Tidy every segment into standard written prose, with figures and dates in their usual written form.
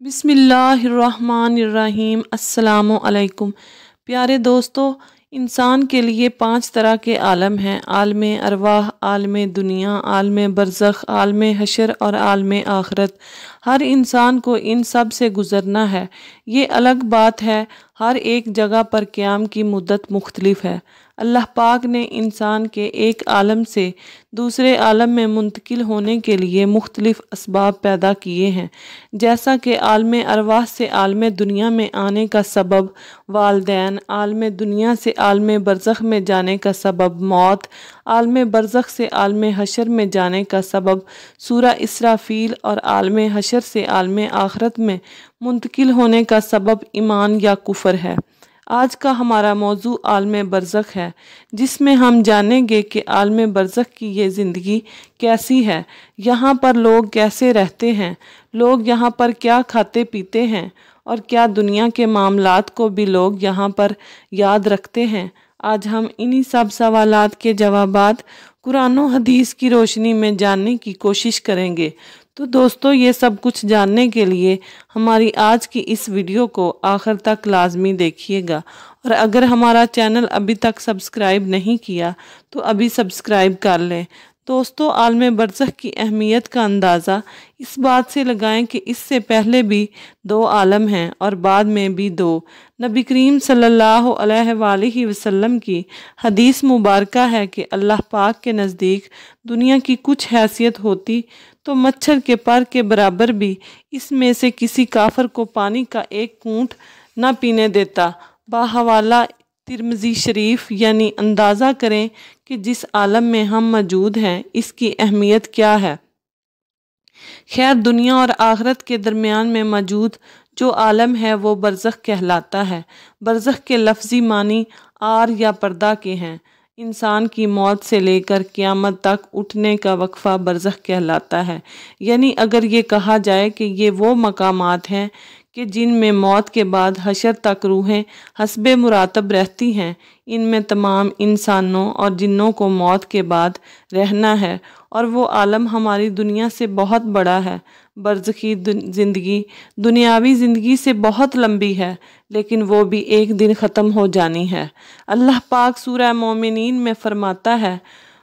बिस्मिल्लाहिर्रहमानिर्रहीम। अस्सलामु अलैकुम। प्यारे दोस्तों, इंसान के लिए 5 तरह के आलम हैं: आलम अरवाह, आलम दुनिया, आलम बरज़ख, आलम हशर और आलम आखिरत। हर इंसान को इन सब से गुज़रना है। ये अलग बात है, हर एक जगह पर क़याम की मुद्दत मुख्तलिफ है। अल्लाह पाक ने इंसान के एक आलम से दूसरे आलम में मुंतकिल होने के लिए मुख्तलिफ असबाब पैदा किए हैं, जैसा कि आलम अरवाह से आलम दुनिया में आने का सबब वालदैन, आलम दुनिया से आलम बरज़ख में जाने का सबब मौत, आलम बरज़ख से आलम हशर में जाने का सबब सूरा इसराफील और आलम हशर से आलम आखिरत में मुंतकिल होने का सबब ईमान या कुफर है। आज का हमारा मौजू आलम बरज़ख है, जिसमें हम जानेंगे कि आलम बरज़ख की ये ज़िंदगी कैसी है, यहाँ पर लोग कैसे रहते हैं, लोग यहाँ पर क्या खाते पीते हैं और क्या दुनिया के मामलात को भी लोग यहाँ पर याद रखते हैं। आज हम इन्हीं सब सवालात के जवाबात कुरान और हदीस की रोशनी में जानने की कोशिश करेंगे। तो दोस्तों, ये सब कुछ जानने के लिए हमारी आज की इस वीडियो को आखिर तक लाजमी देखिएगा, और अगर हमारा चैनल अभी तक सब्सक्राइब नहीं किया तो अभी सब्सक्राइब कर लें। दोस्तों, आलम बरज़ख की अहमियत का अंदाज़ा इस बात से लगाएं कि इससे पहले भी 2 आलम हैं और बाद में भी 2। नबी करीम सल्लल्लाहु अलैहि वसल्लम की हदीस मुबारका है कि अल्लाह पाक के नज़दीक दुनिया की कुछ हैसियत होती तो मच्छर के पर के बराबर भी इसमें से किसी काफर को पानी का एक घूंट न पीने देता। बाहवाला तिरमिज़ी शरीफ। यानी अंदाज़ा करें कि जिस आलम में हम मौजूद हैं इसकी अहमियत क्या है। खैर, दुनिया और आखिरत के दरमियान में मौजूद जो आलम है वो बरज़ख कहलाता है। बरज़ख के लफ्ज़ी मानी आर या पर्दा के हैं। इंसान की मौत से लेकर क़यामत तक उठने का वक्फ़ा बरज़ख कहलाता है। यानी अगर ये कहा जाए कि ये वो मकामात हैं कि जिनमें मौत के बाद हशर तक रूहें हस्बे मुरातब रहती हैं, इनमें तमाम इंसानों और जिन्नों को मौत के बाद रहना है, और वो आलम हमारी दुनिया से बहुत बड़ा है। बरज़खी ज़िंदगी दुनियावी ज़िंदगी से बहुत लंबी है, लेकिन वो भी एक दिन ख़त्म हो जानी है। अल्लाह पाक सूरह मोमिनीन में फरमाता है,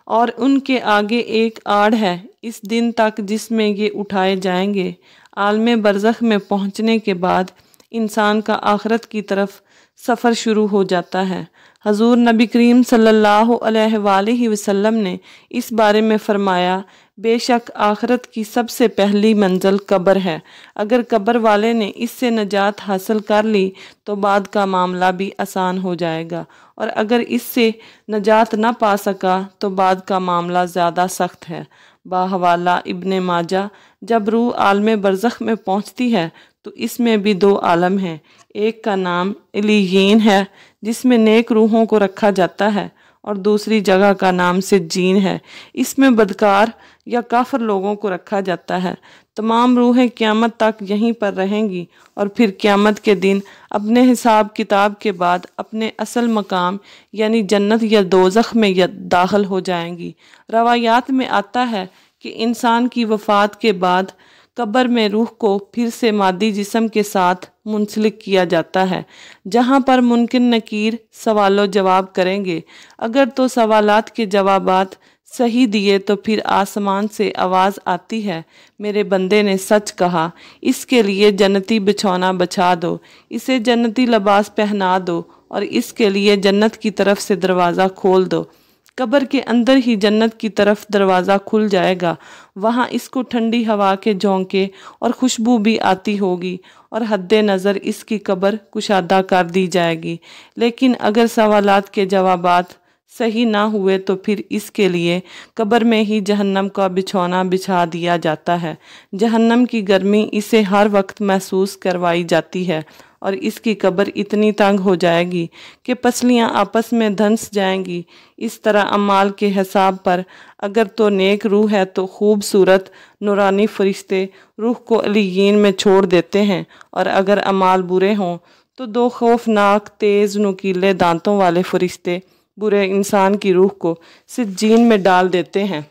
और उनके आगे एक आड़ है इस दिन तक जिसमें ये उठाए जाएंगे। आलम बरज़ख में पहुँचने के बाद इंसान का आखिरत की तरफ सफ़र शुरू हो जाता है। हजूर नबी करीम सल्लल्लाहु अलैहि वसल्लम ने इस बारे में फरमाया, बेशक आखिरत की सबसे पहली मंजिल कब्र है। अगर कब्र वाले ने इससे नजात हासिल कर ली तो बाद का मामला भी आसान हो जाएगा, और अगर इससे नजात ना पा सका तो बाद का मामला ज़्यादा सख्त है। बाहवाला इब्ने माजा। जब रूह आलम बरज़ख में पहुँचती है तो इसमें भी 2 आलम हैं। एक का नाम इलीयीन है, जिसमें नेक रूहों को रखा जाता है, और दूसरी जगह का नाम सिज्जीन है, इसमें बदकार या काफिर लोगों को रखा जाता है। तमाम रूहें क़यामत तक यहीं पर रहेंगी और फिर क़यामत के दिन अपने हिसाब किताब के बाद अपने असल मकाम यानी जन्नत या दोज़ख में दाखिल हो जाएंगी। रवायात में आता है कि इंसान की वफ़ात के बाद कब्र में रूह को फिर से मादी जिस्म के साथ मुंसलिक किया जाता है, जहाँ पर मुनकिर नकीर सवालो जवाब करेंगे। अगर तो सवालात के जवाबात सही दिए तो फिर आसमान से आवाज़ आती है, मेरे बंदे ने सच कहा, इसके लिए जन्नती बिछौना बिछा दो, इसे जन्नती लिबास पहना दो, और इसके लिए जन्नत की तरफ से दरवाज़ा खोल दो। कब्र के अंदर ही जन्नत की तरफ दरवाज़ा खुल जाएगा। वहाँ इसको ठंडी हवा के झोंके और खुशबू भी आती होगी, और हद्दे नज़र इसकी कब्र कुशादा कर दी जाएगी। लेकिन अगर सवालात के जवाबात सही ना हुए तो फिर इसके लिए कब्र में ही जहन्नम का बिछौना बिछा दिया जाता है। जहन्नम की गर्मी इसे हर वक्त महसूस करवाई जाती है, और इसकी कब्र इतनी तंग हो जाएगी कि पसलियां आपस में धंस जाएंगी। इस तरह अमाल के हिसाब पर अगर तो नेक रूह है तो खूबसूरत नूरानी फरिश्ते रूह को अलीयीन में छोड़ देते हैं, और अगर अमाल बुरे हों तो 2 खौफनाक तेज़ नुकीले दांतों वाले फरिश्ते बुरे इंसान की रूह को सिज्जीन में डाल देते हैं।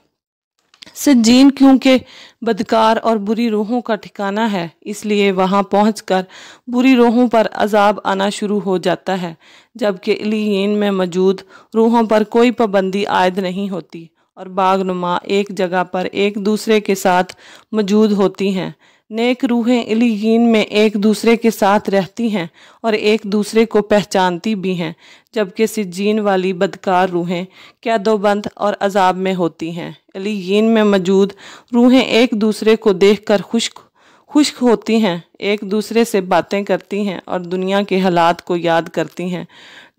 सिज्जीन क्योंकि बदकार और बुरी रूहों का ठिकाना है, इसलिए वहां पहुंचकर बुरी रूहों पर अजाब आना शुरू हो जाता है, जबकि इल्लीयीन में मौजूद रूहों पर कोई पाबंदी आयद नहीं होती और बागनुमा एक जगह पर एक दूसरे के साथ मौजूद होती हैं। नेक रूहें इल्लीयीन में एक दूसरे के साथ रहती हैं और एक दूसरे को पहचानती भी हैं, जबकि सिज्जीन वाली बदकार रूहें कैदोबंद और अजाब में होती हैं। इल्लीयीन में मौजूद रूहें एक दूसरे को देखकर खुश्क होती हैं, एक दूसरे से बातें करती हैं और दुनिया के हालात को याद करती हैं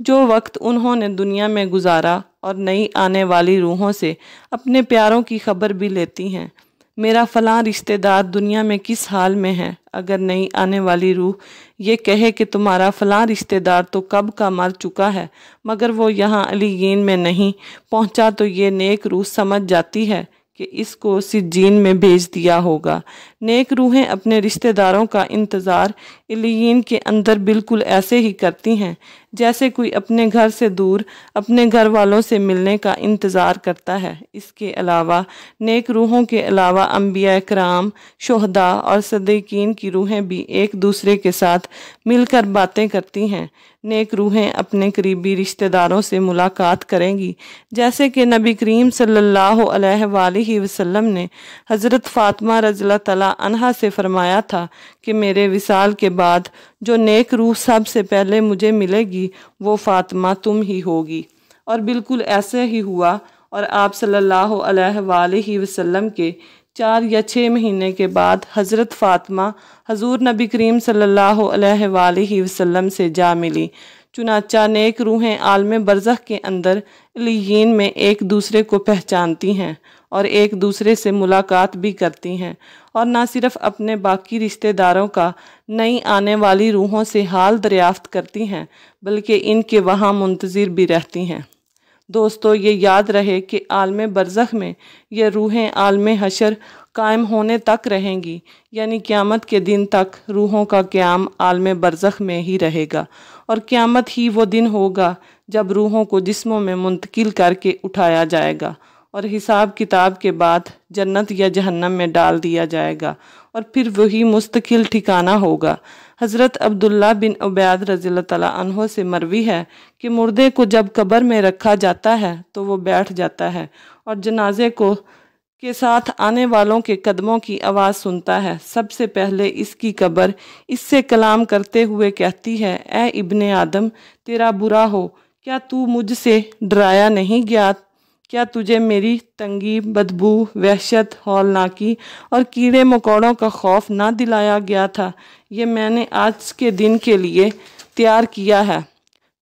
जो वक्त उन्होंने दुनिया में गुजारा, और नई आने वाली रूहों से अपने प्यारों की खबर भी लेती हैं। मेरा फलां रिश्तेदार दुनिया में किस हाल में है। अगर नई आने वाली रूह ये कहे कि तुम्हारा फलां रिश्तेदार तो कब का मर चुका है मगर वो यहाँ इल्लीयीन में नहीं पहुँचा, तो ये नेक रूह समझ जाती है कि इसको सिज्जीन में भेज दिया होगा। नेक रूहें अपने रिश्तेदारों का इंतज़ार इल्लीयीन के अंदर बिल्कुल ऐसे ही करती हैं जैसे कोई अपने घर से दूर अपने घर वालों से मिलने का इंतज़ार करता है। इसके अलावा नेक रूहों के अलावा अंबिया इकराम, शुहदा और सदीकीन की रूहें भी एक दूसरे के साथ मिलकर बातें करती हैं। नेक रूहें अपने करीबी रिश्तेदारों से मुलाकात करेंगी, जैसे कि नबी करीम सल्लल्लाहु अलैहि वसल्लम ने हज़रत फ़ातिमा रज़ियल्लाहु तआला अन्हा से फरमाया था कि मेरे विसाल के बाद जो नेक रूह सबसे पहले मुझे मिलेगी वो फ़ातिमा तुम ही होगी। और बिल्कुल ऐसे ही हुआ और आप सल्लल्लाहु अलैहि वसल्लम के 4 या 6 महीने के बाद हज़रत फ़ातिमा हजूर नबी करीम सल्लल्लाहु अलैहि वसल्लम से जा मिली। चुनाचा नेक रूहें आलम बरज़ख के अंदर इल्लीयीन में एक दूसरे को पहचानती हैं और एक दूसरे से मुलाकात भी करती हैं, और न सिर्फ अपने बाकी रिश्तेदारों का नई आने वाली रूहों से हाल दरियाफ्त करती हैं बल्कि इनके वहाँ मुंतज़िर भी रहती हैं। दोस्तों, ये याद रहे कि आलम बरज़ख में ये रूहें आलम हशर कायम होने तक रहेंगी, यानी क़यामत के दिन तक रूहों का क़याम आलम बरज़ख में ही रहेगा, और क़यामत ही वो दिन होगा जब रूहों को जिस्मों में मुंतकिल करके उठाया जाएगा और हिसाब किताब के बाद जन्नत या जहन्नम में डाल दिया जाएगा और फिर वही मुस्तकिल ठिकाना होगा। हज़रत अब्दुल्ला बिन उबैद रज़ियल्लाहु तआला अन्हु से मरवी है कि मुर्दे को जब कब्र में रखा जाता है तो वो बैठ जाता है और जनाजे को के साथ आने वालों के कदमों की आवाज़ सुनता है। सबसे पहले इसकी कब्र इससे कलाम करते हुए कहती है, ए इब्ने आदम, तेरा बुरा हो, क्या तू मुझसे डराया नहीं गया? क्या तुझे मेरी तंगी, बदबू, वहशत, हौलनाकी और कीड़े मकोड़ों का खौफ ना दिलाया गया था? ये मैंने आज के दिन के लिए तैयार किया है।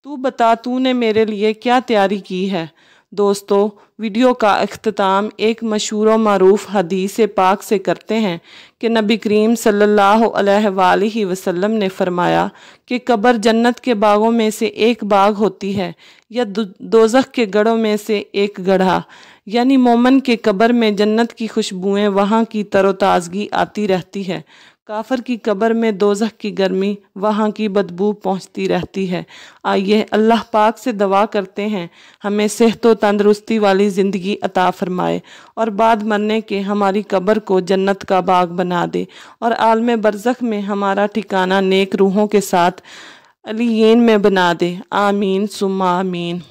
तू बता, तूने मेरे लिए क्या तैयारी की है? दोस्तों, वीडियो का अख्ताम एक मशहूर और मारूफ हदीस पाक से करते हैं कि नबी करीम सल्लल्लाहु अलैहि वसल्लम ने फरमाया कि कब्र जन्नत के बागों में से एक बाग होती है या दोज़ख के गढ़ों में से एक गढ़ा, यानी मोमन के कब्र में जन्नत की खुशबुएं वहाँ की तरोताज़गी आती रहती है, काफर की कब्र में दोज़ख की गर्मी वहाँ की बदबू पहुँचती रहती है। आइए अल्लाह पाक से दुआ करते हैं हमें सेहत व तंदरुस्ती वाली ज़िंदगी अता फरमाए और बाद मरने के हमारी कब्र को जन्नत का बाग बना दे और आलम बरज़ख में हमारा ठिकाना नेक रूहों के साथ इल्लीयीन में बना दे। आमीन सुम्मा आमीन।